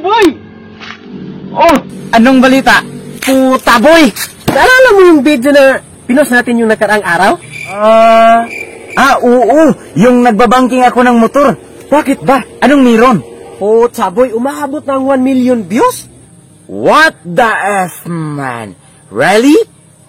boy! Oh, anong balita? Puta, boy! Naalala mo yung video na pinost natin yung nakaraang araw? Oo. Yung nagbabangking ako ng motor. Bakit ba? Anong meron? Puta, boy, umahabot ng 1 million views? What the F, man? Really?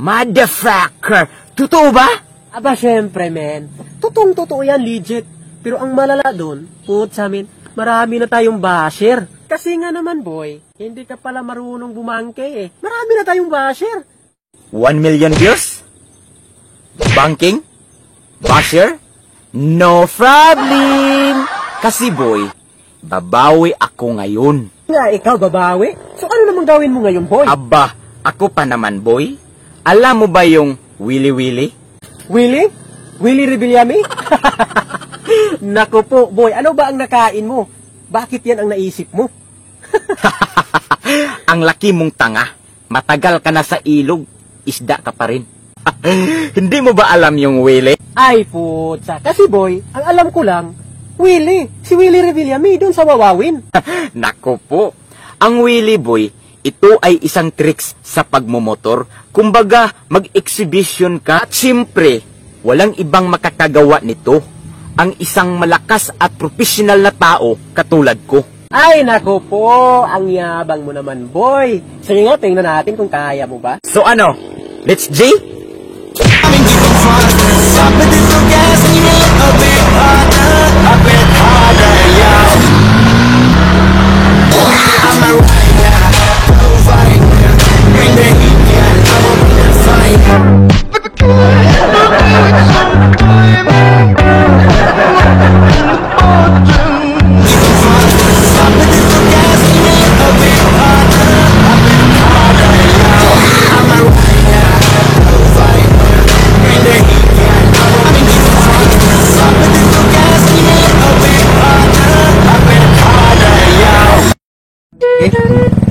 Motherfucker! Totoo ba? Aba, syempre, men. Totoo yan, legit. Pero ang malala dun, puta, men, marami na tayong basher. Kasi nga naman, boy, hindi ka pala marunong bumangke eh. Marami na tayong basher. 1 million views? Banking? Basher? No problem! Kasi, boy, babawi ako ngayon. Nga, ikaw babawi? So ano namang gawin mo ngayon, boy? Aba, ako pa naman, boy. Alam mo ba yung Willy Willy? Willie? Willie Rebillame? Naku po, boy, ano ba ang nakain mo? Bakit yan ang naisip mo? Ang laki mong tanga. Matagal ka na sa ilog, isda ka pa rin. Hindi mo ba alam yung Willy? Ay, putsa. Kasi, boy, ang alam ko lang, Willie. Si Willie Rebillame doon sa Wawawin. Naku po. Ang Willy, boy, ito ay isang tricks sa pagmumotor. Kumbaga, mag-exhibition ka. At siyempre, walang ibang makakagawa nito. Ang isang malakas at professional na tao katulad ko. Ay, naku po. Ang yabang mo naman, boy. Sige nga, tingnan natin kung kaya mo ba. So ano, let's G? Okay.